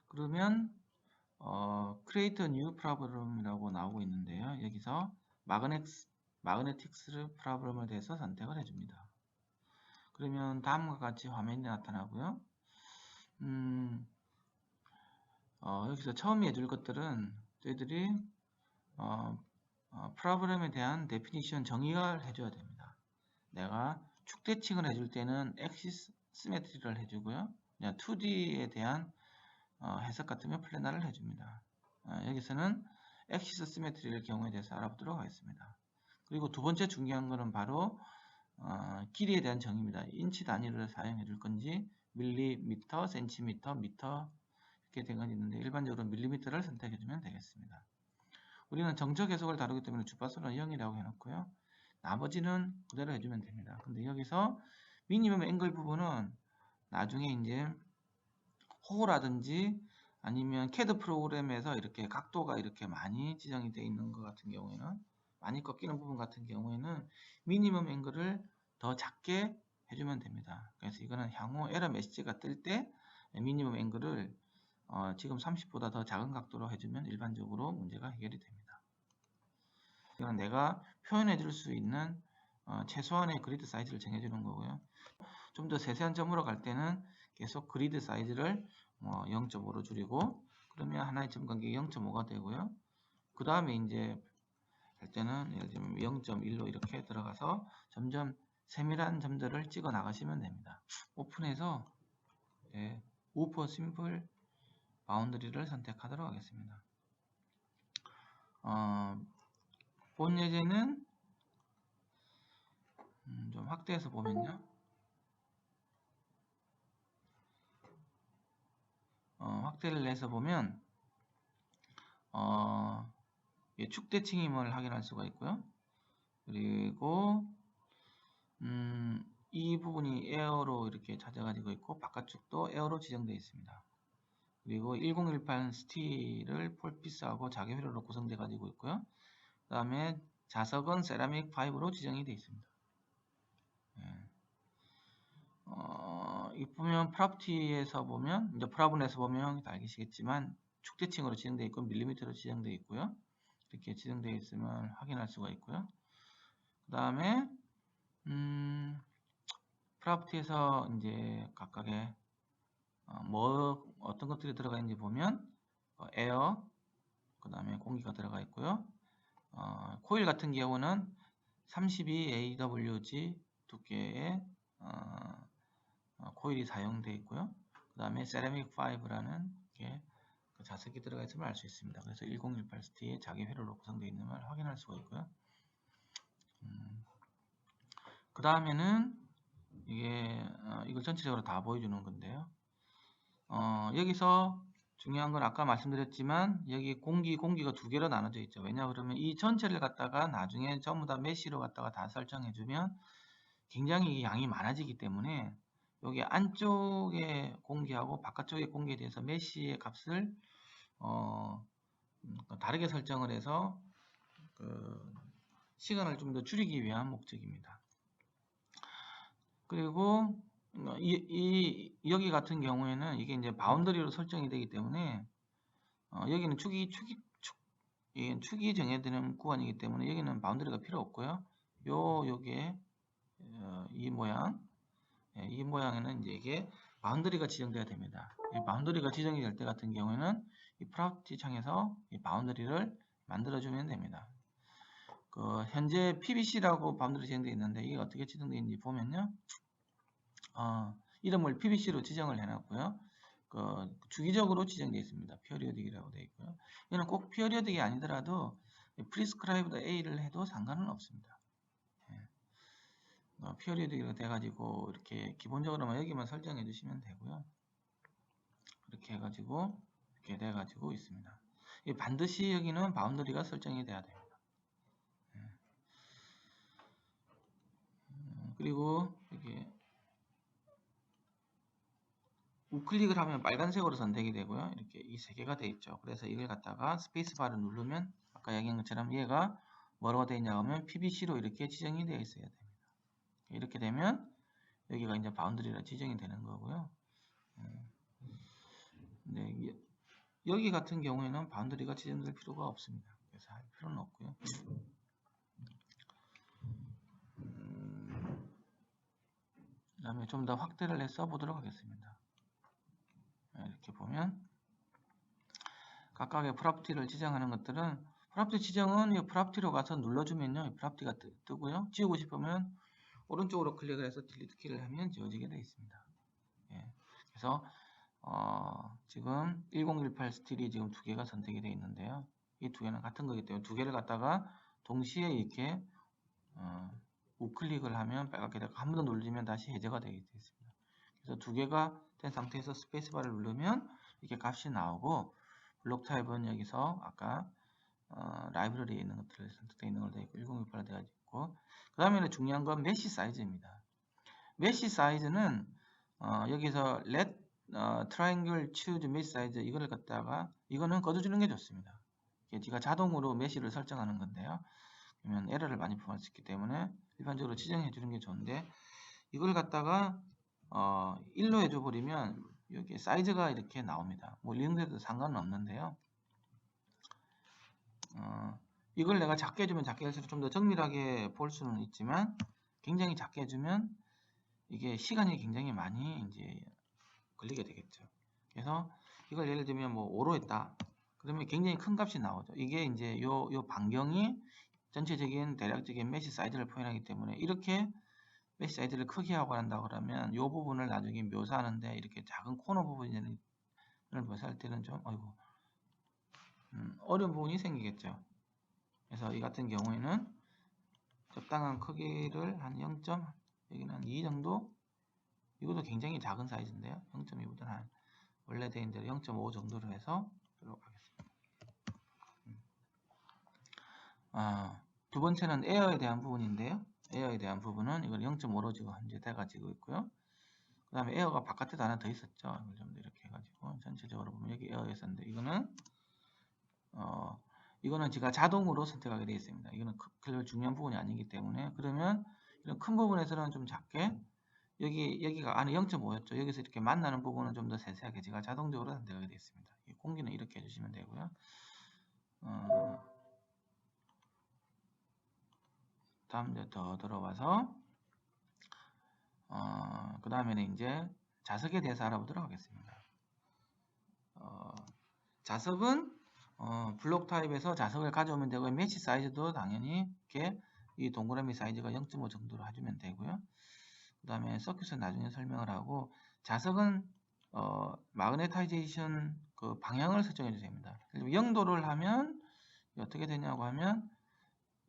그러면 create a new problem이라고 나오고 있는데요. 여기서 magnetics problem에 대해서 선택을 해줍니다. 그러면 다음과 같이 화면이 나타나고요. 여기서 처음에 해줄 것들은 저희들이 프로그램에 대한 데피니션 정의를 해줘야 됩니다. 내가 축대칭을 해줄 때는 액시스 시메트리를 해주고요. 2D에 대한 해석 같으면 플래너를 해줍니다. 여기서는 액시스 시메트리의 경우에 대해서 알아보도록 하겠습니다. 그리고 두 번째 중요한 것은 바로 길이에 대한 정의입니다. 인치 단위를 사용해 줄 건지 밀리미터, 센티미터, 미터 이렇게 된 건 있는데 일반적으로 밀리미터를 선택해 주면 되겠습니다. 우리는 정적 해석을 다루기 때문에 주파수는 0이라고 해놓고요. 나머지는 그대로 해주면 됩니다. 근데 여기서 미니멈 앵글 부분은 나중에 이제 호라든지 아니면 CAD 프로그램에서 이렇게 각도가 이렇게 많이 지정이 되어 있는 것 같은 경우에는 많이 꺾이는 부분 같은 경우에는 미니멈 앵글을 더 작게 해주면 됩니다. 그래서 이거는 향후 에러 메시지가 뜰 때 미니멈 앵글을 지금 30보다 더 작은 각도로 해주면 일반적으로 문제가 해결이 됩니다. 이건 내가 표현해 줄 수 있는 최소한의 그리드 사이즈를 정해주는 거고요. 좀 더 세세한 점으로 갈 때는 계속 그리드 사이즈를 0.5로 줄이고 그러면 하나의 점 간격이 0.5가 되고요. 그 다음에 이제 할 때는 예를 들면 0.1로 이렇게 들어가서 점점 세밀한 점들을 찍어 나가시면 됩니다. 오픈해서 우퍼 심플 바운더리를 선택하도록 하겠습니다. 본 예제는 좀 확대해서 보면요. 확대를 해서 보면 축대칭임을 확인할 수가 있고요. 그리고 이 부분이 에어로 이렇게 찾아가지고 있고 바깥쪽도 에어로 지정되어 있습니다. 그리고 1018 스틸을 폴피스하고 자개 회로로 구성되어 가지고 있고요. 그 다음에 자석은 세라믹 5로 지정이 되어 있습니다. 이 보면 프로퍼티에서 보면 이제 프라분에서 보면 알겠시겠지만 축대칭으로 지정되어 있고 밀리미터로 지정되어 있고요. 이렇게 지정되어 있으면 확인할 수가 있고요. 그 다음에 프로퍼티에서 이제 각각의 어떤 것들이 들어가 있는지 보면 에어, 그 다음에 공기가 들어가 있고요. 코일 같은 경우는 32AWG 두께의 코일이 사용되어 있고요. 그 다음에 세라믹 5라는 그 자석이 들어가 있음을 알 수 있습니다. 그래서 1018 스틸의 자기 회로로 구성되어 있는 걸 확인할 수가 있고요. 그 다음에는 이걸 전체적으로 다 보여주는 건데요. 여기서 중요한 건 아까 말씀드렸지만 여기 공기가 두 개로 나눠져 있죠. 왜냐 그러면 이 전체를 갖다가 나중에 전부 다 메시로 갖다가 다 설정해 주면 굉장히 양이 많아지기 때문에 여기 안쪽의 공기하고 바깥쪽의 공기에 대해서 메시의 값을 다르게 설정을 해서 시간을 좀 더 줄이기 위한 목적입니다. 그리고 여기 같은 경우에는 이게 이제 바운더리로 설정이 되기 때문에 여기는 축이 정해지는 구간이기 때문에 여기는 바운더리가 필요 없고요. 여기에 이 모양에는 이제 이게 바운더리가 지정돼야 됩니다. 이 바운더리가 지정이 될 때 같은 경우에는 이 프로퍼티 창에서 이 바운더리를 만들어주면 됩니다. 현재 PVC라고 바운더리 지정되어 있는데 이게 어떻게 지정되어 있는지 보면요. 이름을 PVC로 지정을 해놨고요. 주기적으로 지정되어 있습니다. 피어리어딕이라고 되어 있고요. 이는 꼭 피어리어딕이 아니더라도 프리스크라이브드 A를 해도 상관은 없습니다. 피어리어딕으로 돼가지고 이렇게 기본적으로만 여기만 설정해 주시면 되고요. 이렇게 해가지고 이렇게 돼가지고 있습니다. 반드시 여기는 바운더리가 설정이 돼야 됩니다. 그리고 이렇게 우클릭을 하면 빨간색으로 선택이 되고요. 이렇게 이 세 개가 되어 있죠. 그래서 이걸 갖다가 스페이스바를 누르면 아까 얘기한 것처럼 얘가 뭐라고 되어 있냐 하면 PBC로 이렇게 지정이 되어 있어야 됩니다. 이렇게 되면 여기가 이제 바운드리라 지정이 되는 거고요. 네, 여기 같은 경우에는 바운드리가 지정될 필요가 없습니다. 그래서 할 필요는 없고요. 그 다음에 좀 더 확대를 해서 보도록 하겠습니다. 이렇게 보면 각각의 프로퍼티를 지정하는 것들은 프로퍼티 지정은 이 프로퍼티로 가서 눌러주면요. 프로퍼티가 뜨고요. 지우고 싶으면 오른쪽으로 클릭을 해서 딜리트 키를 하면 지워지게 되어 있습니다. 예. 그래서 지금 1018 스틸이 지금 두 개가 선택이 되어 있는데요. 이 두 개는 같은 거기 때문에 두 개를 갖다가 동시에 이렇게 우클릭을 하면 빨갛게 되고 한 번 더 눌리면 다시 해제가 되게 되어 있습니다. 그래서 두 개가 된 상태에서 스페이스바를 누르면 이렇게 값이 나오고 블록 타입은 여기서 아까 라이브러리에 있는 것들 선택되어 있는 걸로 되어 있고 1068로 되어 있고 그 다음에는 중요한 건 메시 사이즈입니다. 메시 사이즈는 여기서 let triangle choose mesh size 이거를 갖다가 이거는 거둬주는 게 좋습니다. 제가 자동으로 메시를 설정하는 건데요. 그러면 에러를 많이 포함할 수 있기 때문에 일반적으로 지정해 주는 게 좋은데 이걸 갖다가 1로 해줘 버리면 여기 사이즈가 이렇게 나옵니다. 뭐 리용돼도 상관은 없는데요. 이걸 내가 작게 해주면 작게 할수록 좀 더 정밀하게 볼 수는 있지만 굉장히 작게 해주면 이게 시간이 굉장히 많이 이제 걸리게 되겠죠. 그래서 이걸 예를 들면 뭐 5로 했다. 그러면 굉장히 큰 값이 나오죠. 이게 이제 요 반경이 전체적인 대략적인 메시 사이즈를 표현하기 때문에 이렇게 메시 사이즈를 크게 하고 한다고 그러면 이 부분을 나중에 묘사하는데 이렇게 작은 코너 부분을 묘사할 때는 좀 어려운 부분이 생기겠죠. 그래서 이 같은 경우에는 적당한 크기를 한 0. 여기는 한 2 정도. 이것도 굉장히 작은 사이즈인데요. 0.2보다는 한 원래 되어 있는 대로 0.5 정도로 해서 들어가겠습니다. 두 번째는 에어에 대한 부분인데요. 에어에 대한 부분은 이걸 0.5로 지금 현재 돼가지고 있고요. 그 다음에 에어가 바깥에도 하나 더 있었죠. 이걸 좀 이렇게 해가지고 전체적으로 보면 여기 에어였었는데 이거는 제가 자동으로 선택하게 되어 있습니다. 이거는 그 중요한 부분이 아니기 때문에 그러면 이런 큰 부분에서는 좀 작게 여기가 안에 0.5였죠. 여기서 이렇게 만나는 부분은 좀 더 세세하게 제가 자동적으로 선택하게 되어 있습니다. 공기는 이렇게 해주시면 되고요. 다음 이제 더 들어와서 그 다음에는 이제 자석에 대해서 알아보도록 하겠습니다. 자석은 블록 타입에서 자석을 가져오면 되고 매치 사이즈도 당연히 이렇게 이 동그라미 사이즈가 0.5 정도로 해주면 되고요. 그 다음에 서킷은 나중에 설명을 하고 자석은 마그네타이제이션 그 방향을 설정해 주셔야 됩니다. 0도를 하면 어떻게 되냐고 하면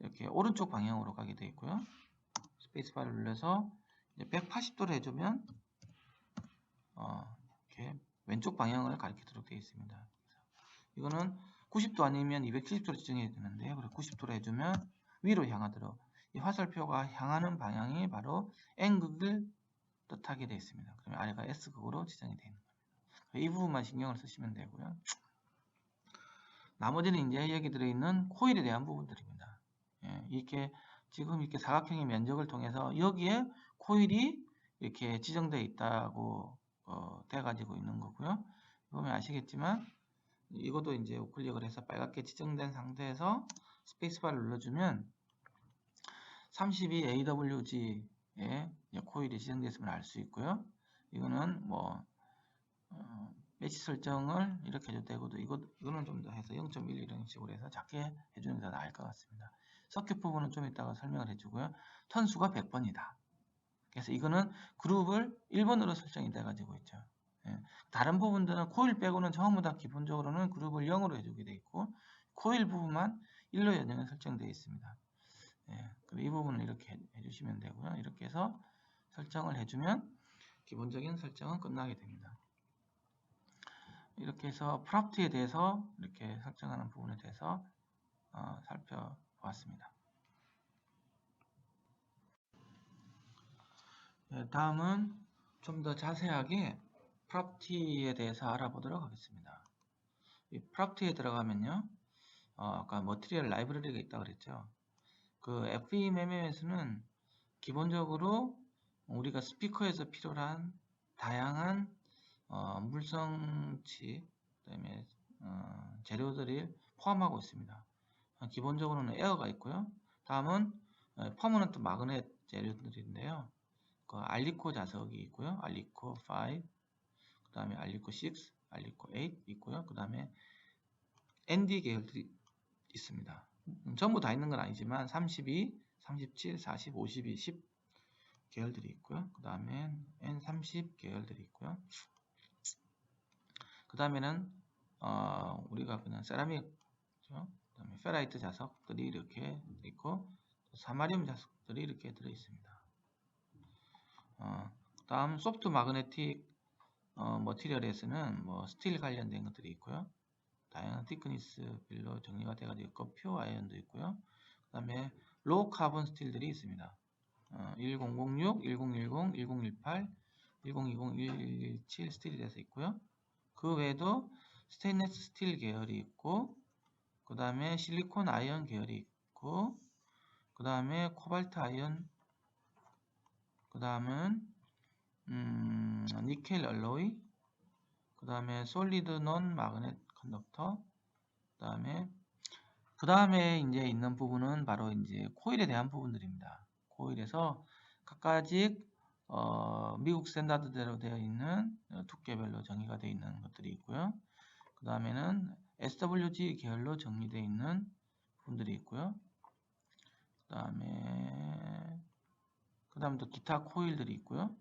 이렇게 오른쪽 방향으로 가게 되어 있고요. 스페이스바를 눌러서 180도를 해주면 이렇게 왼쪽 방향을 가리키도록 되어 있습니다. 이거는 90도 아니면 270도로 지정해야 되는데요. 그리고 90도로 해주면 위로 향하도록 이 화살표가 향하는 방향이 바로 N극을 뜻하게 되어 있습니다. 그러면 아래가 S극으로 지정이 되어 있는 겁니다. 이 부분만 신경을 쓰시면 되고요. 나머지는 이제 여기 들어있는 코일에 대한 부분들입니다. 이렇게 지금 이렇게 사각형의 면적을 통해서 여기에 코일이 이렇게 지정되어 있다고 돼가지고 있는 거고요. 보면 아시겠지만 이것도 이제 우클릭을 해서 빨갛게 지정된 상태에서 스페이스바를 눌러주면 32 AWG에 코일이 지정됐음을 알 수 있고요. 이거는 뭐 매치 설정을 이렇게 해도 되고도 이거는 좀 더 해서 0.1 이런 식으로 해서 작게 해주는 게 더 나을 것 같습니다. 서킷 부분은 좀 이따가 설명을 해주고요. 턴수가 100번이다. 그래서 이거는 그룹을 1번으로 설정이 돼 가지고 있죠. 다른 부분들은 코일 빼고는 전부 다 기본적으로는 그룹을 0으로 해주게 되어 있고 코일 부분만 1로 연영이 설정되어 있습니다. 이 부분을 이렇게 해주시면 되고요. 이렇게 해서 설정을 해주면 기본적인 설정은 끝나게 됩니다. 이렇게 해서 프로퍼티에 대해서 이렇게 설정하는 부분에 대해서 살펴보았습니다. 다음은 좀 더 자세하게 프로퍼티에 대해서 알아보도록 하겠습니다. 이 프로퍼티에 들어가면요, 아까 머티리얼 라이브러리가 있다고 그랬죠. 그 FEMM에서는 기본적으로 우리가 스피커에서 필요한 다양한 물성치, 그다음에 재료들을 포함하고 있습니다. 기본적으로는 에어가 있고요. 다음은 퍼머넌트 마그넷 재료들인데요. 그 알리코 자석이 있고요. 알리코 5, 그 다음에 알리코 6, 알리코 8 있고요. 그 다음에 ND 계열들이 있습니다. 전부 다 있는 건 아니지만 32, 37, 40, 52, 10 계열들이 있고요. 그 다음에 N30 계열들이 있고요. 그 다음에는 우리가 그냥 세라믹, 그 다음에 페라이트 자석들이 이렇게 있고 사마리움 자석들이 이렇게 들어 있습니다. 다음 소프트 마그네틱 머티리얼에서는 뭐 스틸 관련된 것들이 있고요. 다양한 티크니스 빌로 정리가 돼가지고 있고 퓨어 아이언도 있고요. 그 다음에 로우 카본 스틸들이 있습니다. 1006, 1010, 1018, 1020, 1117 스틸이 돼서 있고요. 그 외에도 스테인리스 스틸 계열이 있고, 그 다음에 실리콘 아이언 계열이 있고, 그 다음에 코발트 아이언, 그 다음은 니켈 알로이, 그 다음에 솔리드 논 마그넷 컨덕터, 그 다음에 이제 있는 부분은 바로 이제 코일에 대한 부분들입니다. 코일에서 각가지 미국 스탠다드대로 되어 있는 두께별로 정의가 되어 있는 것들이 있고요. 그 다음에는 SWG 계열로 정리되어 있는 부분들이 있고요. 그 다음에 또 기타 코일들이 있고요.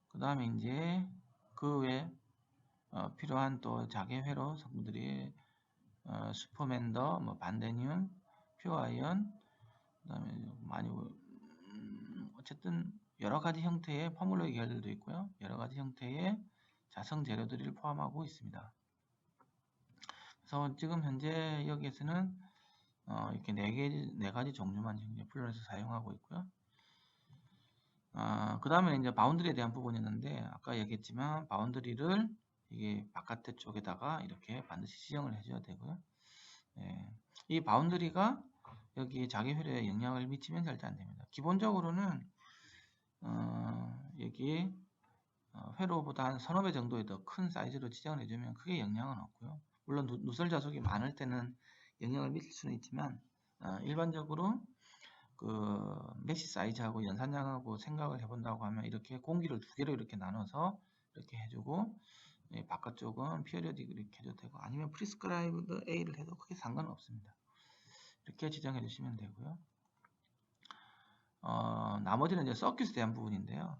그 다음에 이제 그 외에 필요한 또 자개 회로 성분들이 슈퍼맨더, 뭐 반데늄, 퓨어아이언, 그다음에 많이 어쨌든 여러 가지 형태의 퍼뮬러 계열들도 있고요. 여러 가지 형태의 자성 재료들을 포함하고 있습니다. 그래서 지금 현재 여기에서는 이렇게 네 가지 종류만 이제 플론에서 사용하고 있고요. 그 다음에 이제 바운드리에 대한 부분이었는데 아까 얘기했지만 바운드리를 이게 바깥에 쪽에다가 이렇게 반드시 지정을 해줘야 되고요. 이 바운드리가 여기 자기 회로에 영향을 미치면 절대 안 됩니다. 기본적으로는 여기 회로보다 한 서너 배 정도의 더 큰 사이즈로 지정을 해주면 크게 영향은 없고요. 물론 누설 자석이 많을 때는 영향을 미칠 수는 있지만 일반적으로 그 메시 사이즈하고 연산량하고 생각을 해본다고 하면 이렇게 공기를 두 개로 이렇게 나눠서 이렇게 해주고 바깥쪽은 피어리어딕 이렇게 해도 되고 아니면 프리스크라이브드 A를 해도 크게 상관은 없습니다. 이렇게 지정해 주시면 되고요. 나머지는 이제 서킷에 대한 부분인데요.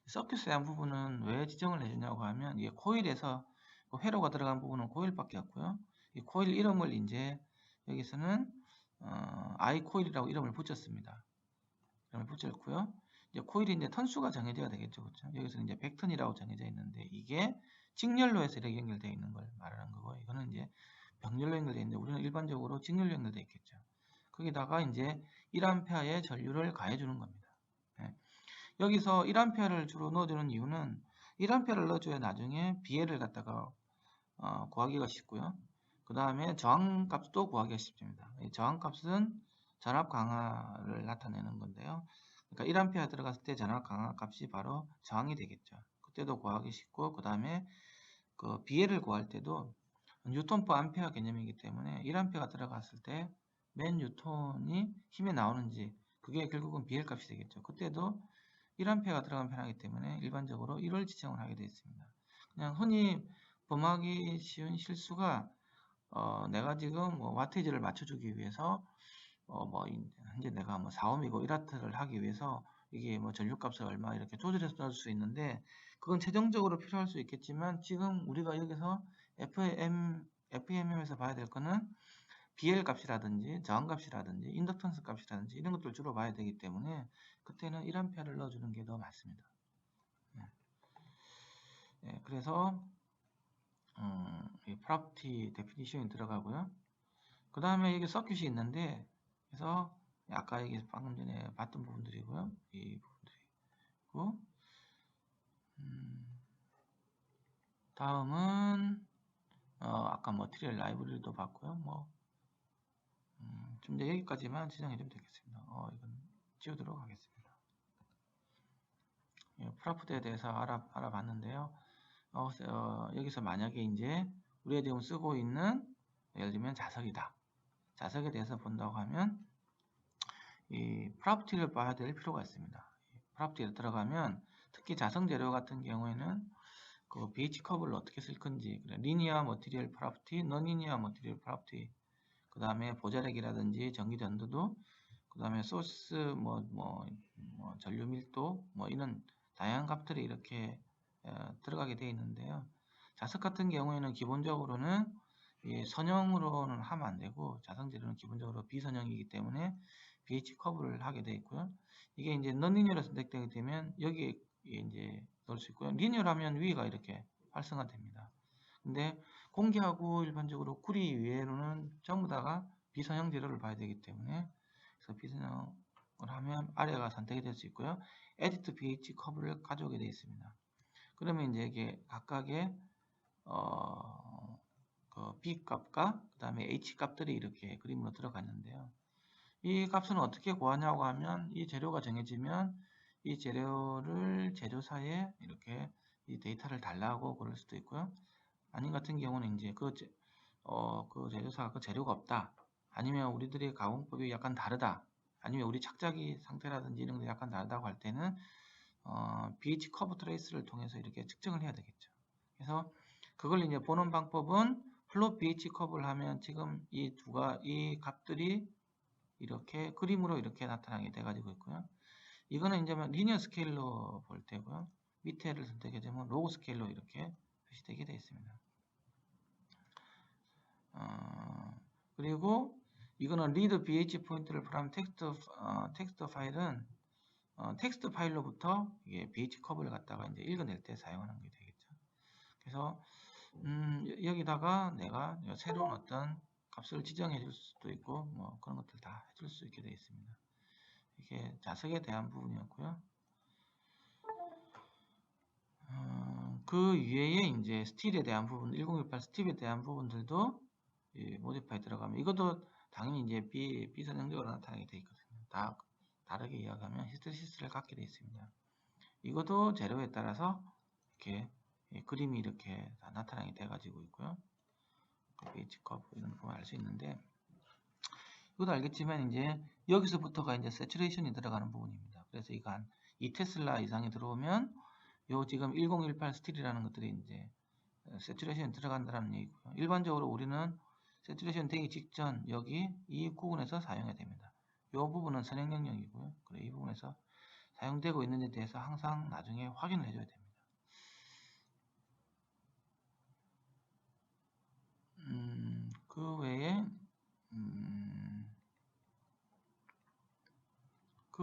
서킷에 대한 부분은 왜 지정을 해주냐고 하면 이게 코일에서 회로가 들어간 부분은 코일밖에 없고요. 이 코일 이름을 이제 여기서는 I 코일이라고 이름을 붙였습니다. 이름을 붙였고요. 이제 코일이 이제 턴수가 정해져야 되겠죠, 그렇죠? 여기서 이제 100턴이라고 정해져 있는데 이게 직렬로에서 이렇게 연결되어 있는 걸 말하는 거고, 이거는 이제 병렬로 연결되어 있는데 우리는 일반적으로 직렬로 연결되어 있겠죠. 거기다가 이제 1A의 전류를 가해주는 겁니다. 여기서 1A를 주로 넣어주는 이유는 1A를 넣어줘야 나중에 BL을 갖다가 구하기가 쉽고요. 그 다음에 저항값도 구하기가 쉽습니다. 이 저항값은 전압 강하를 나타내는 건데요. 그러니까 1A 들어갔을 때 전압 강하 값이 바로 저항이 되겠죠. 그때도 구하기 쉽고, 그 다음에 그 BL을 구할 때도 뉴턴 퍼 암페어 개념이기 때문에 1A가 들어갔을 때 몇 뉴턴이 힘이 나오는지 그게 결국은 BL 값이 되겠죠. 그때도 1A가 들어가면 편하기 때문에 일반적으로 1을 지정을 하게 되어 있습니다. 그냥 흔히 범하기 쉬운 실수가 내가 지금 뭐 와테이지를 맞춰주기 위해서 뭐 현재 내가 뭐 4옴이고 1와트를 하기 위해서 이게 뭐 전류값을 얼마 이렇게 조절해서 넣을 수 있는데 그건 최종적으로 필요할 수 있겠지만 지금 우리가 여기서 FEMM에서 봐야 될 거는 BL 값이라든지 저항값이라든지 인덕턴스 값이라든지 이런 것들을 주로 봐야 되기 때문에 그때는 1A를 넣어주는 게 더 맞습니다. 그래서 이 프로퍼티 데피니션이 들어가고요. 그 다음에 여기 서킷이 있는데 그래서 아까 여기 방금 전에 봤던 부분들이고요. 이 부분들이고 다음은 아까 머티리얼 라이브러리도 봤고요. 좀 이제 여기까지만 지정해 주면 되겠습니다. 이건 지우도록 하겠습니다. 예, 프라프트에 대해서 알아봤는데요. 여기서 만약에 이제 우리가 지금 쓰고 있는 예를 들면 자석이다. 자석에 대해서 본다고 하면 이 프로퍼티를 봐야 될 필요가 있습니다. 프로퍼티에 들어가면 특히 자석 재료 같은 경우에는 그 BH 커브를 어떻게 쓸 건지, 리니어 머티리얼 프로퍼티, non-linear material property, 그 다음에 보자력이라든지 전기 전도도, 그 다음에 소스 전류 밀도 이런 다양한 값들이 이렇게 들어가게 되어 있는데요. 자석 같은 경우에는 기본적으로는 선형으로는 하면 안 되고 자석 재료는 기본적으로 비선형이기 때문에 BH 커브를 하게 되어 있고요. 이게 이제 non-linear로 선택되게 되면 여기에 이제 넣을 수 있고요. 리니어라면 위가 이렇게 활성화됩니다. 근데 공기하고 일반적으로 구리 위에로는 전부 다가 비선형 재료를 봐야 되기 때문에 그래서 비선형을 하면 아래가 선택이 될 수 있고요. Edit BH 커브를 가져오게 되어 있습니다. 그러면 이제 이게 각각의 그 B 값과 그 다음에 H 값들이 이렇게 그림으로 들어가 있는데요. 이 값은 어떻게 구하냐고 하면 이 재료가 정해지면 이 재료를 제조사에 이렇게 이 데이터를 달라고 그럴 수도 있고요. 아닌 같은 경우는 이제 그 제조사가 그 재료가 없다. 아니면 우리들의 가공법이 약간 다르다. 아니면 우리 착자기 상태라든지 이런 게 약간 다르다고 할 때는 BH 커브 트레이스를 통해서 이렇게 측정을 해야 되겠죠. 그래서 그걸 이제 보는 방법은 플롯 BH 커브를 하면 지금 이 값들이 이렇게 그림으로 이렇게 나타나게 돼 가지고 있고요. 이거는 이제 리니어 스케일로 볼 때고요. 밑에를 선택해 주면 로그 스케일로 이렇게 표시되게 되어 있습니다. 그리고 이거는 read BH 포인트를 프롬 텍스트 파일은 텍스트 파일로부터 이게 BH 커브를 갖다가 이제 읽어낼 때 사용하는 게 되겠죠. 그래서 여기다가 내가 새로운 어떤 값을 지정해 줄 수도 있고 그런 것들 다 해줄 수 있게 되어 있습니다. 이게 자석에 대한 부분이었고요. 그 위에 이제 스틸에 대한 부분, 1068 스틸에 대한 부분들도 모디파이 들어가면 이것도 당연히 이제 비선형적으로 나타나게 되어 있거든요. 다 다르게 이야기하면 히스테리시스를 갖게 되어 있습니다. 이것도 재료에 따라서 이렇게 그림이 이렇게 다 나타나게 돼 가지고 있고요. BH 커브 이런 거 보면 알 수 있는데 이것도 알겠지만 이제 여기서부터가 이제 세츄레이션이 들어가는 부분입니다. 그래서 이거 한 2테슬라 이상이 들어오면 요 지금 1018 스틸이라는 것들이 이제 세츄레이션이 들어간다는 얘기고요. 일반적으로 우리는 세츄레이션 되기 직전 여기 이 구분에서 사용해야 됩니다. 이 부분은 선행 영역이고요. 그래 이 부분에서 사용되고 있는지에 대해서 항상 나중에 확인을 해줘야 됩니다. 그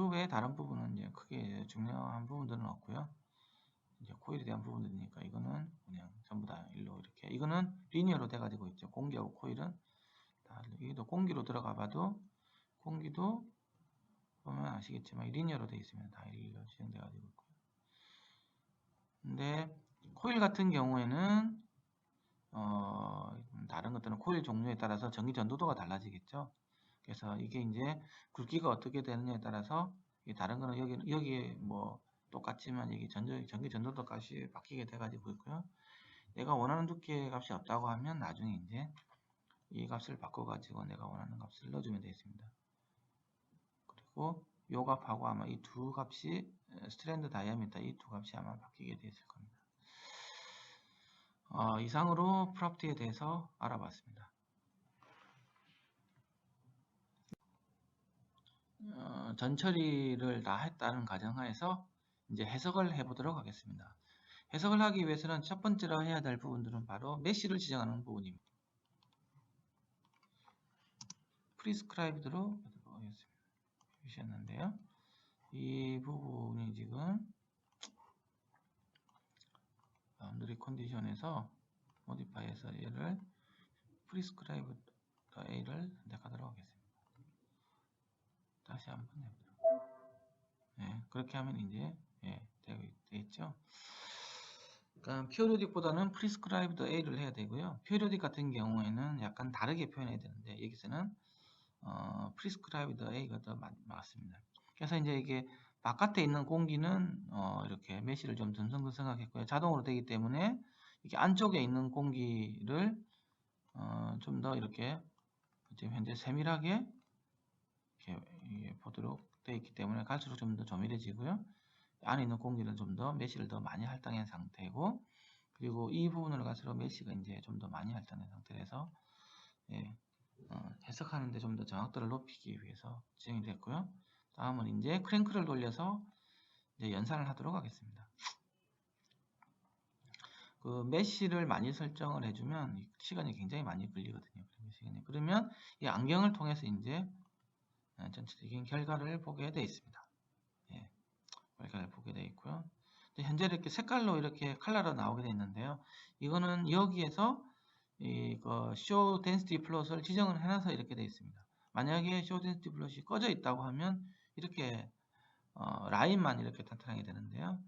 외에 다른 부분은 이제 크게 중요한 부분들은 없고요. 이제 코일에 대한 부분들이니까 이거는 그냥 전부 다 일로 이렇게 이거는 리니어로 돼 가지고 있죠. 공기하고 코일은 다 여기도 공기로 들어가 봐도 공기도 보면 아시겠지만 리니어로 되어 있으면 다 일로 지정돼 가지고 있고요. 근데 코일 같은 경우에는 다른 것들은 코일 종류에 따라서 전기 전도도가 달라지겠죠. 그래서 이게 이제 굵기가 어떻게 되느냐에 따라서 다른 거는 여기에 똑같지만 이게 전기 전도도 값이 바뀌게 돼 가지고 있고요. 내가 원하는 두께 값이 없다고 하면 나중에 이제 이 값을 바꿔 가지고 내가 원하는 값을 넣어주면 되겠습니다. 그리고 요 값하고 아마 이 두 값이 스트랜드 다이아미터 이 두 값이 아마 바뀌게 되어 있을 겁니다. 이상으로 프로퍼티에 대해서 알아봤습니다. 전 처리를 다 했다는 가정하에서 이제 해석을 해보도록 하겠습니다. 해석을 하기 위해서는 첫 번째로 해야 될 부분들은 바로 메시를 지정하는 부분입니다. 프리스크라이브드로 주셨는데요. 이 부분이 지금 바운더리 컨디션에서 모디파이에서 얘를 프리스크라이브 A를 선택하도록 하겠습니다. 다시 한번 해보도록. 네, 그렇게 하면 이제 되어 있죠. 그러니까 periodic보다는 prescribed A를 해야 되고요. periodic 같은 경우에는 약간 다르게 표현해야 되는데 여기서는 prescribed A가 더 맞습니다. 그래서 이제 이게 바깥에 있는 공기는 이렇게 메쉬를 좀 듬성듬성하겠고요. 자동으로 되기 때문에 이게 안쪽에 있는 공기를 좀 더 이렇게 지금 현재 세밀하게 이렇게 보도록 되어 있기 때문에 갈수록 좀 더 조밀해지고요. 안에 있는 공기는 좀 더 메쉬를 더 많이 할당한 상태고, 그리고 이 부분으로 갈수록 메쉬가 이제 좀 더 많이 할당된 상태라서 예, 해석하는데 좀 더 정확도를 높이기 위해서 지정이 됐고요. 다음은 이제 크랭크를 돌려서 이제 연산을 하도록 하겠습니다. 그 메쉬를 많이 설정을 해주면 시간이 굉장히 많이 걸리거든요. 그러면 이 안경을 통해서 이제 전체적인 결과를 보게 되어 있습니다. 예, 결과를 보게 되어 있고요. 현재 이렇게 색깔로 이렇게 컬러로 나오게 되어 있는데요. 이거는 여기에서 이거 쇼 덴시티 플롯을 지정을 해놔서 이렇게 되어 있습니다. 만약에 쇼 덴시티 플롯이 꺼져 있다고 하면 이렇게 라인만 이렇게 나타나게 되는데요.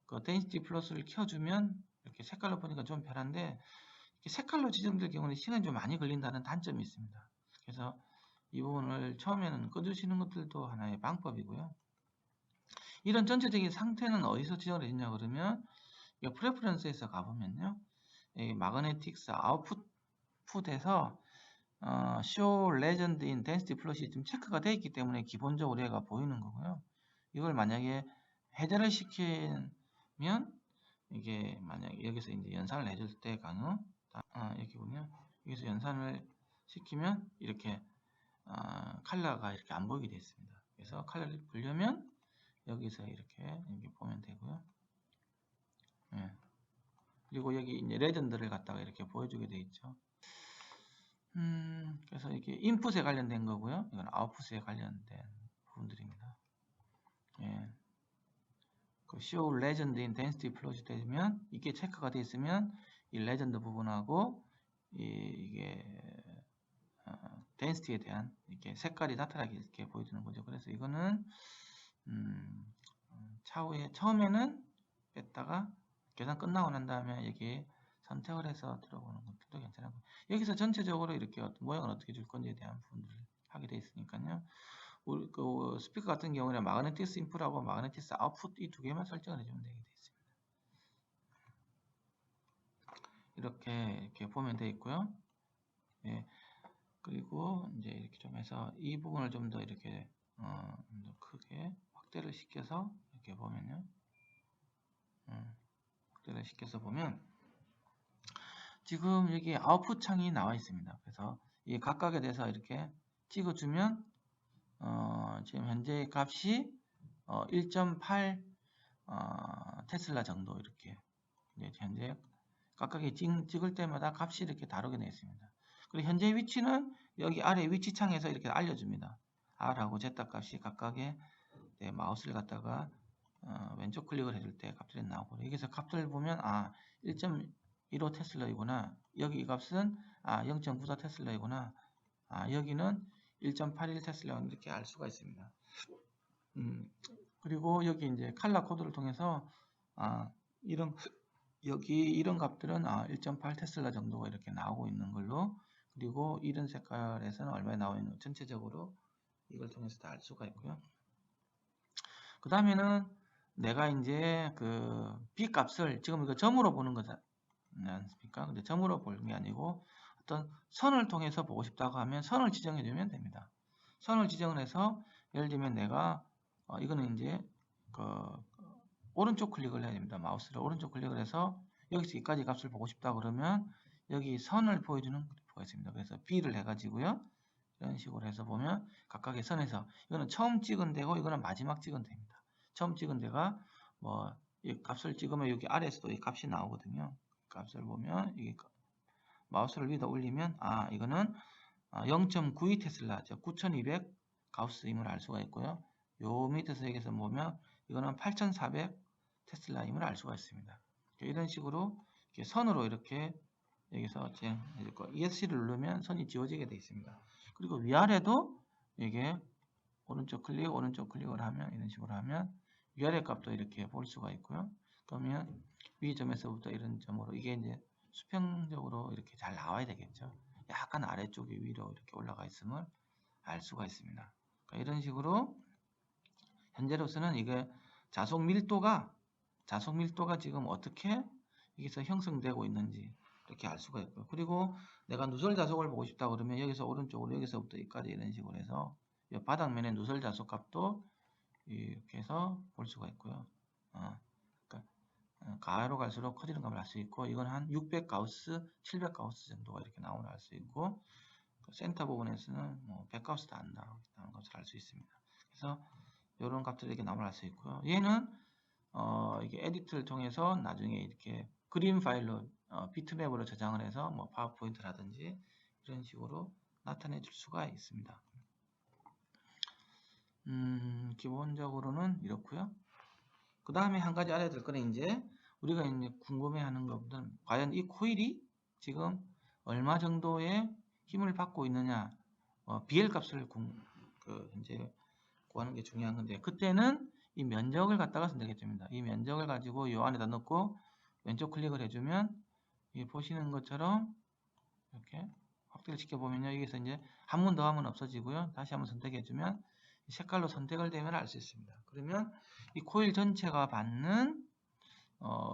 그 덴시티 플롯을 켜주면 이렇게 색깔로 보니까 좀 편한데 색깔로 지정될 경우는 시간이 좀 많이 걸린다는 단점이 있습니다. 그래서 이 부분을 처음에는 꺼주시는 것들도 하나의 방법이고요. 이런 전체적인 상태는 어디서 지정을 했냐 그러면 프레퍼런스에서 가보면요. 마그네틱스 아웃풋에서 show legend in density 플롯이 좀 체크가 되어 있기 때문에 기본적으로 얘가 보이는 거고요. 이걸 만약에 해제를 시키면 이게 만약에 여기서 이제 연산을 해줄 때 강요 여기군요. 여기서 연산을 시키면 이렇게 컬러가 이렇게 안 보이게 되어 있습니다. 그래서 컬러를 보려면 여기서 이렇게 보면 되고요. 예. 그리고 여기 이제 레전드를 갖다가 이렇게 보여주게 되어 있죠. 그래서 이게 인풋에 관련된 거고요. 이건 아웃풋에 관련된 부분들입니다. 예. 그 show legend in density 플롯이 되면 이게 체크가 되어 있으면 이 레전드 부분하고 이게 density에 대한 이렇게 색깔이 나타나게 이렇게 보여주는 거죠. 그래서 이거는 차후에 처음에는 뺐다가 계산 끝나고 난 다음에 여기에 선택을 해서 들어오는 것들도 괜찮고 여기서 전체적으로 이렇게 모양을 어떻게 줄 건지에 대한 부분들을 하게 되어 있으니까요. 우리 그 스피커 같은 경우는 마그네티스 인풋하고 마그네티스 아웃풋 이 두 개만 설정을 해주면 되게 되어 있습니다. 이렇게 보면 되어 있고요. 예. 그리고 이제 이렇게 좀 해서 이 부분을 좀 더 이렇게 좀 더 크게 확대를 시켜서 이렇게 보면요. 확대를 시켜서 보면 지금 여기 아웃풋 창이 나와 있습니다. 그래서 이 각각에 대해서 이렇게 찍어주면 지금 현재 값이 1.8 테슬라 정도 이렇게 현재 각각에 찍을 때마다 값이 이렇게 다르게 되어 있습니다. 그리고 현재 위치는 여기 아래 위치 창에서 이렇게 알려줍니다. R하고 Z 값이 각각의 마우스를 갖다가 왼쪽 클릭을 해줄 때 값들이 나오고 여기서 값들을 보면 1.15 테슬라이구나. 여기 이 값은 0.94 테슬라이구나. 여기는 1.81 테슬라 이렇게 알 수가 있습니다. 그리고 여기 이제 칼라 코드를 통해서 이런 값들은 1.8 테슬라 정도가 이렇게 나오고 있는 걸로 그리고 이런 색깔에서는 얼마나 나와 있는 전체적으로 이걸 통해서 다 알 수가 있고요. 그 다음에는 내가 이제 그 B 값을 지금 이거 점으로 보는 거지 않습니까? 근데 점으로 보는 게 아니고 어떤 선을 통해서 보고 싶다고 하면 선을 지정해 주면 됩니다. 선을 지정을 해서 예를 들면 내가 이거는 이제 그 오른쪽 클릭을 해야 됩니다. 마우스를 오른쪽 클릭을 해서 여기서 여기까지 값을 보고 싶다 그러면 여기 선을 보여주는 그래프가 있습니다. 그래서 B를 해가지고요. 이런 식으로 해서 보면 각각의 선에서 이거는 처음 찍은 데고 이거는 마지막 찍은 데입니다. 처음 찍은 데가 뭐 이 값을 찍으면 여기 아래에서도 이 값이 나오거든요. 값을 보면 이게 마우스를 위에다 올리면 이거는 0.92 테슬라, 9200 가우스임을 알 수가 있고요. 요 밑에서 여기서 보면 이거는 8400 테슬라임을 알 수가 있습니다. 이런 식으로 이렇게 선으로 이렇게 여기서 ESC를 누르면 선이 지워지게 되어 있습니다. 그리고 위아래도 이게 오른쪽 클릭을 하면 이런 식으로 하면 위아래 값도 이렇게 볼 수가 있고요. 그러면 위 점에서부터 이런 점으로 이게 이제 수평적으로 이렇게 잘 나와야 되겠죠. 약간 아래쪽이 위로 이렇게 올라가 있음을 알 수가 있습니다. 그러니까 이런 식으로 현재로서는 이게 자속 밀도가 지금 어떻게 여기서 형성되고 있는지 이렇게 알 수가 있고요. 그리고 내가 누설 자속을 보고 싶다 그러면 여기서 오른쪽으로 여기서부터 여기까지 이런 식으로 해서 이 바닥면의 누설 자속 값도 이렇게 해서 볼 수가 있고요. 그러니까 가로 갈수록 커지는 값을 알 수 있고 이건 한 600 가우스, 700 가우스 정도가 이렇게 나오는 알 수 있고 그 센터 부분에서는 뭐 100 가우스도 안 나오는 것을 알 수 있습니다. 그래서 이런 값들이 이렇게 나오는 알 수 있고요. 얘는 이게 에디트를 통해서 나중에 이렇게 그림 파일로 비트맵으로 저장을 해서 뭐 파워포인트라든지 이런 식으로 나타내 줄 수가 있습니다. 기본적으로는 이렇고요. 그 다음에 한 가지 알아야 될 거는 이제 우리가 이제 궁금해하는 것보다는 과연 이 코일이 지금 얼마 정도의 힘을 받고 있느냐, BL 값을 이제 구하는 게 중요한 건데 그때는 이 면적을 갖다가 선택해 줍니다. 이 면적을 가지고 요 안에다 넣고 왼쪽 클릭을 해주면 이 보시는 것처럼 이렇게 확대를 시켜보면요. 여기서 이제 한 번 더 하면 없어지고요. 다시 한번 선택해 주면 색깔로 선택을 되면 알 수 있습니다. 그러면 이 코일 전체가 받는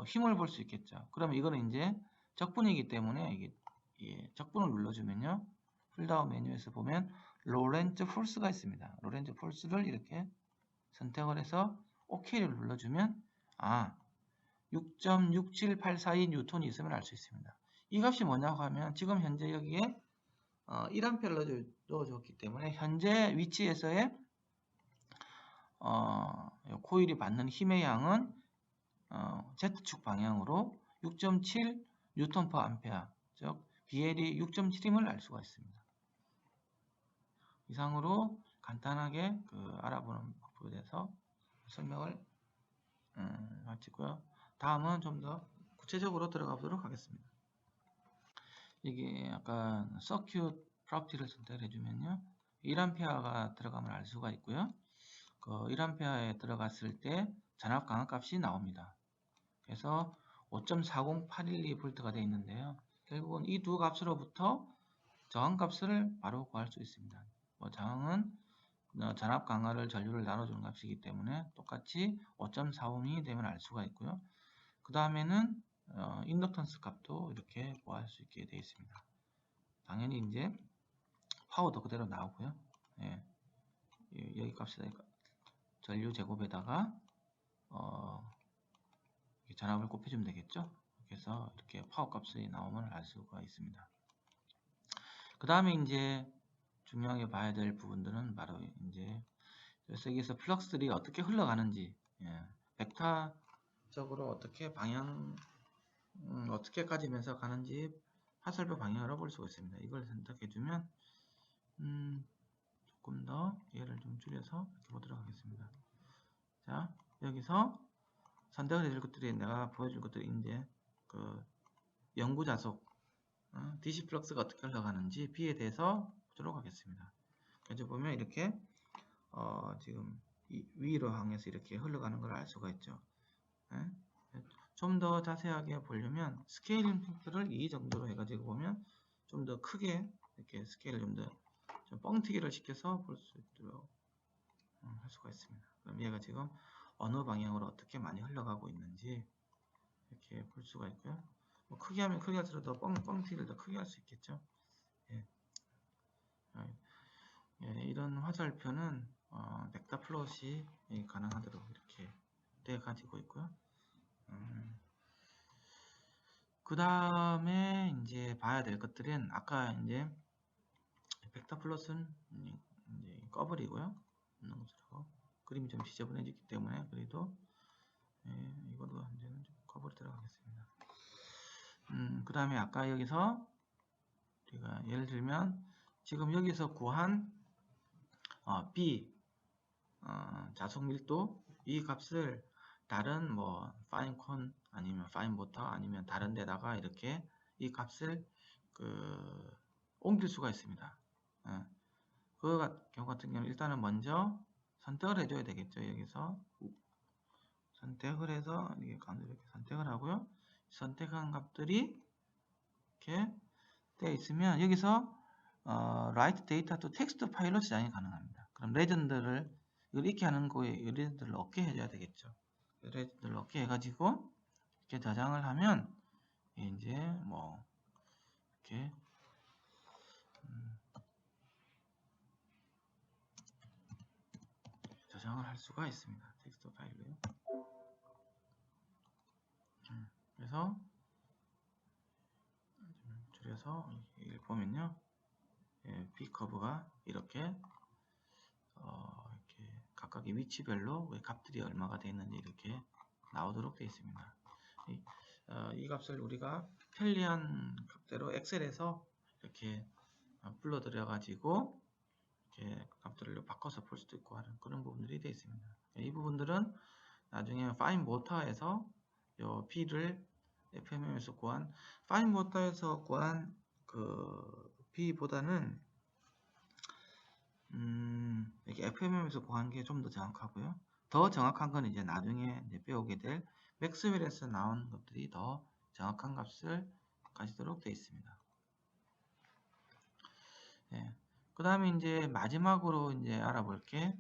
힘을 볼 수 있겠죠. 그러면 이거는 이제 적분이기 때문에 이게 적분을 눌러주면요. 풀다운 메뉴에서 보면 로렌츠 폴스가 있습니다. 로렌츠 폴스를 이렇게 선택을 해서 OK를 눌러주면 6.67842 뉴턴이 있으면 알 수 있습니다. 이 값이 뭐냐고 하면 지금 현재 여기에 1A를 넣어줬기 때문에 현재 위치에서의 코일이 받는 힘의 양은 Z축 방향으로 6.7 뉴턴 퍼 암페어, 즉 BL이 6.7임을 알 수가 있습니다. 이상으로 간단하게 알아보는 방법에 대해서 설명을 마치고요. 다음은 좀 더 구체적으로 들어가 보도록 하겠습니다. 이게 아까 서큐트 프로퍼티를 선택을 해주면요. 1A가 들어가면 알 수가 있고요. 그 1A에 들어갔을 때 전압 강화 값이 나옵니다. 그래서 5.40812V가 되어 있는데요. 결국은 이 두 값으로부터 저항 값을 바로 구할 수 있습니다. 저항은 전압 강화를 전류를 나눠주는 값이기 때문에 똑같이 5.4ohm이 되면 알 수가 있고요. 그 다음에는 인덕턴스 값도 이렇게 구할 수 있게 되어 있습니다. 당연히 이제 파워도 그대로 나오고요. 예, 여기 값에다 전류 제곱에다가 전압을 곱해주면 되겠죠. 그래서 이렇게 파워 값이 나오면 알 수가 있습니다. 그 다음에 이제 중요하게 봐야 될 부분들은 바로 이제 여기서 플럭스들이 어떻게 흘러가는지, 벡터적으로 어떻게 방향 어떻게 까지면서 가는지 하설표 방향으로 볼 수가 있습니다. 이걸 선택해주면 조금 더 얘를 좀 줄여서 이렇게 보도록 하겠습니다. 자, 여기서 선택을 해줄 것들이 내가 보여줄 것들이 이제 연구 자속 DC 플럭스가 어떻게 흘러가는지 B에 대해서 보도록 하겠습니다. 그래서 보면 이렇게 지금 위로 향해서 이렇게 흘러가는 걸 알 수가 있죠. 좀 더 자세하게 보려면 스케일링 팩터를 이 정도로 해가지고 보면 좀 더 크게 이렇게 스케일을 좀 더 뻥튀기를 시켜서 볼 수 있도록 할 수가 있습니다. 그럼 얘가 지금 어느 방향으로 어떻게 많이 흘러가고 있는지 이렇게 볼 수가 있고요. 뭐 크게 하면 크게 할수록 더 뻥튀기를 더 크게 할 수 있겠죠. 이런 화살표는 벡터 플롯이 가능하도록 이렇게 돼 가지고 있고요. 그 다음에 이제 봐야 될 것들은 아까 이제 벡터 플롯은 이제 꺼버리고요. 없는 것으로 그림이 좀 지저분해졌기 때문에 그래도 이것도 이제는 좀 꺼버리도록 하겠습니다. 그 다음에 아까 여기서 우리가 예를 들면 지금 여기서 구한 B 자속 밀도 이 값을 다른 뭐 파인콘 아니면 파인모터 아니면 다른 데다가 이렇게 이 값을 옮길 수가 있습니다. 그 경우 같은 경우는 일단은 먼저 선택을 해줘야 되겠죠. 여기서 선택을 해서 이게 가운데 이렇게 선택을 하고요. 선택한 값들이 이렇게 되어 있으면 여기서 write data to text 파일로 저장이 가능합니다. 그럼 레전드를 이걸 읽게 하는 거에 레전드를 얻게 해줘야 되겠죠. 레전드를 얻게 해가지고 이렇게 저장을 하면 이제 뭐 이렇게 저장을 할 수가 있습니다. 텍스트 파일로요. 그래서 줄여서 이걸 보면요, B커브가 이렇게 이렇게 각각의 위치별로 값들이 얼마가 되어 있는지 이렇게 나오도록 되어 있습니다. 이 값을 우리가 편리한 값대로 엑셀에서 이렇게 불러들여 가지고 이렇게 값들을 바꿔서 볼 수도 있고 하는 그런 부분들이 되어 있습니다. 이 부분들은 나중에 Find Motor에서 요 B를 FMM에서 구한 Find Motor에서 구한 그 B보다는 이렇게 FMM에서 구한 게 좀 더 정확하고요. 더 정확한 건 이제 나중에 이제 배우게 될 맥스웰에서 나온 것들이 더 정확한 값을 가지도록 되어 있습니다. 예. 그 다음에 이제 마지막으로 이제 알아볼 게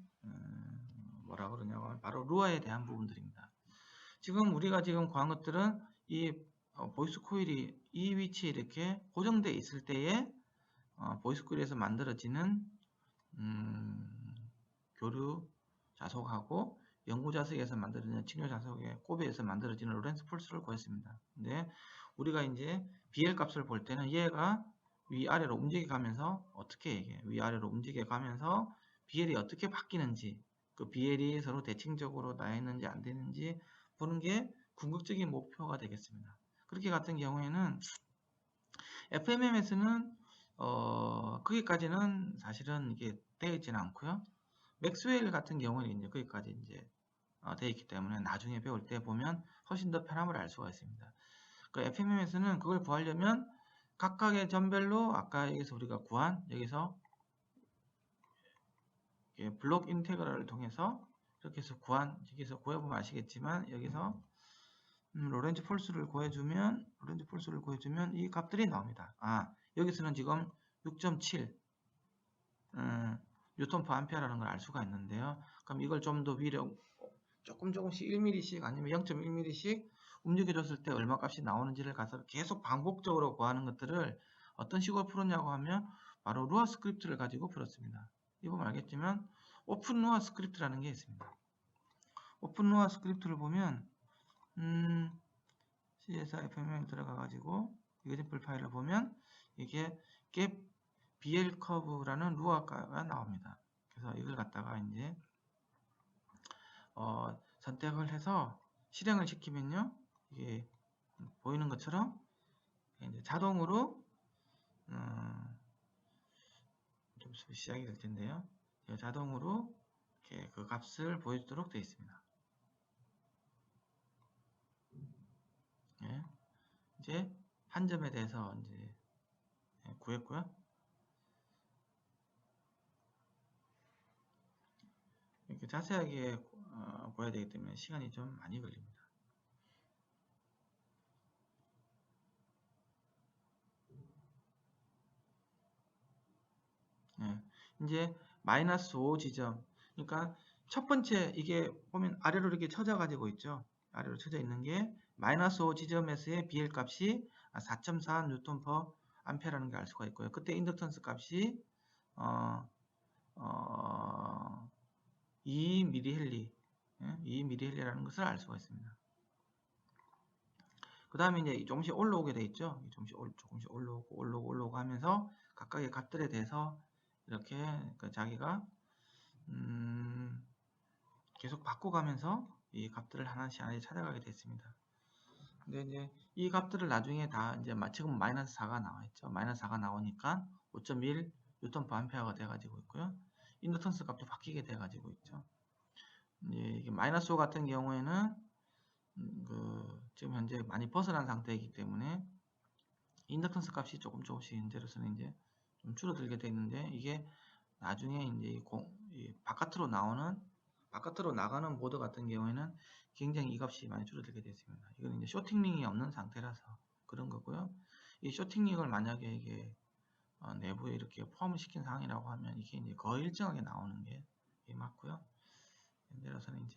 뭐라 그러냐고 하면 바로 루아에 대한 부분들입니다. 지금 우리가 지금 구한 것들은 이 보이스 코일이 이 위치에 이렇게 고정되어 있을 때에 보이스 코일에서 만들어지는 교류 자석하고 영구 자석에서 만들어지는 직류 자석의 꼽에서 만들어지는 로렌츠 폴스를 구했습니다. 근데 우리가 이제 BL 값을 볼 때는 얘가 위아래로 움직여 가면서 어떻게 얘기해? 위아래로 움직여 가면서 BL이 어떻게 바뀌는지, 그 BL이 서로 대칭적으로 나 있는지 안 되는지 보는 게 궁극적인 목표가 되겠습니다. 그렇게 같은 경우에는 FMM에서는 거기까지는 사실은 이게 되어 있지는 않고요. 맥스웰 같은 경우는 이제 거기까지 이제 되어 있기 때문에 나중에 배울 때 보면 훨씬 더 편함을 알 수가 있습니다. 그 FMM에서는 그걸 구하려면 각각의 점별로 아까 여기서 우리가 구한 여기서 블록 인테그럴을 통해서 이렇게 해서 여기서 구해보면 아시겠지만 여기서 로렌츠 폴스를 구해주면 이 값들이 나옵니다. 여기서는 지금 6.7 뉴턴 퍼 암페어라는 걸 알 수가 있는데요. 그럼 이걸 좀 더 위로 조금씩 1mm씩 아니면 0.1mm씩 움직여줬을 때 얼마 값이 나오는지를 가서 계속 반복적으로 구하는 것들을 어떤 식으로 풀었냐고 하면 바로 루아 스크립트를 가지고 풀었습니다. 이거 보면 알겠지만 오픈 루아 스크립트라는 게 있습니다. 오픈 루아 스크립트를 보면 CSR FMM에 들어가 가지고 example 파일을 보면 이게 갭 BL 커브라는 루아가 나옵니다. 그래서 이걸 갖다가 이제 선택을 해서 실행을 시키면요, 이게 보이는 것처럼 이제 자동으로 좀 시작이 될 텐데요. 자동으로 이렇게 그 값을 보여주도록 되어 있습니다. 예. 이제 한 점에 대해서 이제 구했고요. 이렇게 자세하게 구해야 되기 때문에 시간이 좀 많이 걸립니다. 이제 마이너스 5 지점, 그러니까 첫 번째 이게 보면 아래로 이렇게 쳐져 가지고 있죠. 아래로 쳐져 있는 게 마이너스 5 지점에서의 BL 값이 4.4 뉴턴 퍼 암페어라는 걸 알 수가 있고요. 그때 인덕턴스 값이 2mH, 2mH라는 것을 알 수가 있습니다. 그 다음에 이제 조금씩 올라오게 돼 있죠. 조금씩 올라오고 하면서 각각의 값들에 대해서 이렇게 자기가 계속 바꿔가면서 이 값들을 하나씩 찾아가게 됐습니다. 근데 이제 이 값들을 나중에 다 이제 지금 마이너스 4가 나와 있죠. 마이너스 4가 나오니까 5.1 뉴턴 퍼 암페어가 돼가지고 있고요. 인덕턴스 값도 바뀌게 돼가지고 있죠. 이게 마이너스 5 같은 경우에는 지금 현재 많이 벗어난 상태이기 때문에 인덕턴스 값이 조금씩 현재로서는 이제 좀 줄어들게 되는데, 이게 나중에 이제 바깥으로 나오는 바깥으로 나가는 모드 같은 경우에는 굉장히 이 값이 많이 줄어들게 되어 있습니다. 이건 이제 쇼팅링이 없는 상태라서 그런 거고요. 이 쇼팅링을 만약에 이게 내부에 이렇게 포함을 시킨 상황이라고 하면 이게 이제 거의 일정하게 나오는 게 맞고요. 현재로서는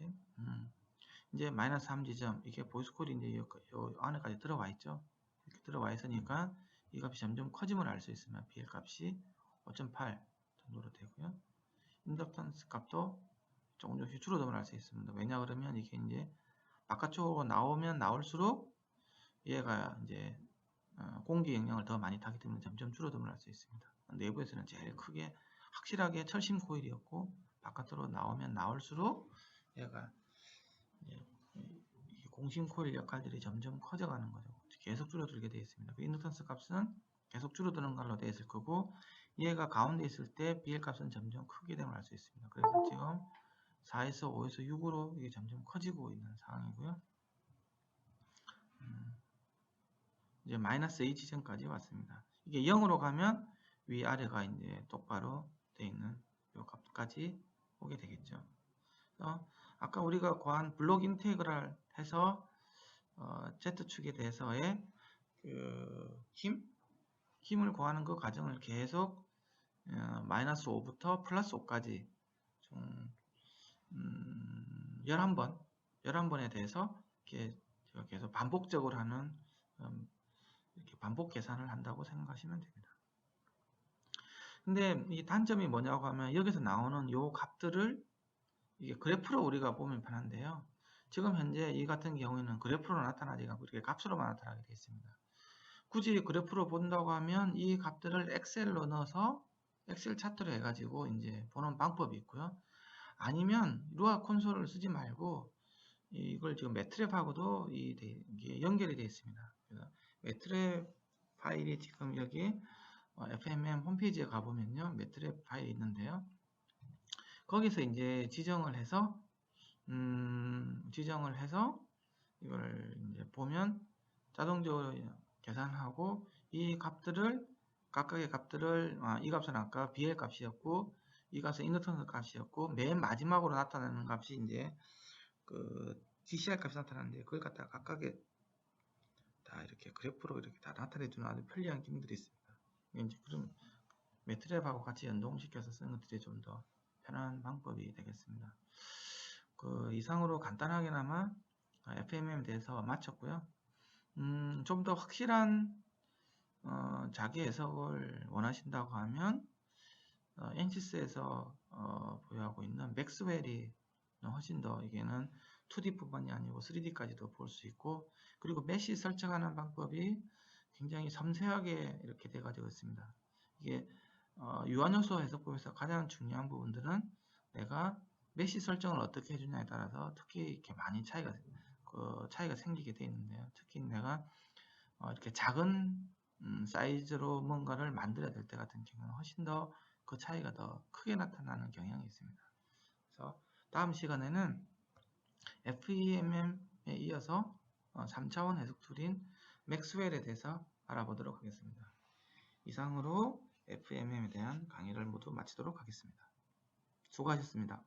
이제 마이너스 3지점 이게 보이스콜이 이제 요 안에까지 들어와 있죠. 이렇게 들어와 있으니까 이 값이 점점 커짐을 알 수 있으면 BL 값이 5.8 정도로 되고요. 인덕턴스 값도 조금씩 줄어듦을 알 수 있습니다. 왜냐 그러면 이게 이제 바깥쪽으로 나오면 나올수록 얘가 이제 공기 영향을 더 많이 타기 때문에 점점 줄어듦을 알 수 있습니다. 내부에서는 제일 크게 확실하게 철심 코일이었고 바깥으로 나오면 나올수록 얘가 이제 공심 코일 역할들이 점점 커져가는 거죠. 계속 줄어들게 되어 있습니다. 그 인덕턴스 값은 계속 줄어드는 걸로 되어 있을 거고 얘가 가운데 있을 때 BL 값은 점점 크게 됨을 알 수 있습니다. 그래서 지금 4에서 5에서 6으로 이게 점점 커지고 있는 상황이고요. 이제 마이너스 A 지점까지 왔습니다. 이게 0으로 가면 위아래가 이제 똑바로 되어 있는 요 값까지 오게 되겠죠. 아까 우리가 구한 블록 인테그랄 해서 Z축에 대해서의 그 힘을 구하는 그 과정을 계속 마이너스 5부터 플러스 5까지 총 11번에 대해서 이렇게 제가 계속 반복적으로 하는 이렇게 반복 계산을 한다고 생각하시면 됩니다. 근데 이 단점이 뭐냐고 하면 여기서 나오는 요 값들을 이게 그래프로 우리가 보면 편한데요. 지금 현재 이 같은 경우에는 그래프로 나타나지 않고 이렇게 값으로만 나타나게 되어 있습니다. 굳이 그래프로 본다고 하면 이 값들을 엑셀로 넣어서 엑셀 차트로 해가지고 이제 보는 방법이 있고요. 아니면 루아 콘솔을 쓰지 말고 이걸 지금 매트랩하고도 이게 연결이 되어 있습니다. 그래서 매트랩 파일이 지금 여기 FMM 홈페이지에 가보면요. 매트랩 파일이 있는데요. 거기서 이제 지정을 해서 이걸 이제 보면 자동적으로 계산하고 이 값들을 각각의 값들을 이 값은 아까 BL 값이었고 이 값은 인덕턴스 값이었고 맨 마지막으로 나타나는 값이 이제 그 DCR 값이 나타나는데 그걸 갖다가 각각의 다 이렇게 그래프로 이렇게 다 나타내주는 아주 편리한 기능들이 있습니다. 이제 그럼 매트랩하고 같이 연동시켜서 쓰는 것들이 좀 더 편한 방법이 되겠습니다. 그 이상으로 간단하게나마 FMM에 대해서 마쳤고요. 좀 더 확실한 자기 해석을 원하신다고 하면 엔시스에서 보유하고 있는 맥스웰이 훨씬 더 이게는 2D뿐만이 아니고 3D까지도 볼 수 있고 그리고 메시 설정하는 방법이 굉장히 섬세하게 이렇게 돼 가지고 있습니다. 이게 유한요소 해석법에서 가장 중요한 부분들은 내가 메시 설정을 어떻게 해주냐에 따라서 특히 이렇게 많이 차이가 생기게 되어 있는데요. 특히 내가 이렇게 작은 사이즈로 뭔가를 만들어야 될 때 같은 경우는 훨씬 더 그 차이가 더 크게 나타나는 경향이 있습니다. 그래서 다음 시간에는 FEMM에 이어서 3차원 해석 툴인 맥스웰에 대해서 알아보도록 하겠습니다. 이상으로 FMM에 대한 강의를 모두 마치도록 하겠습니다. 수고하셨습니다.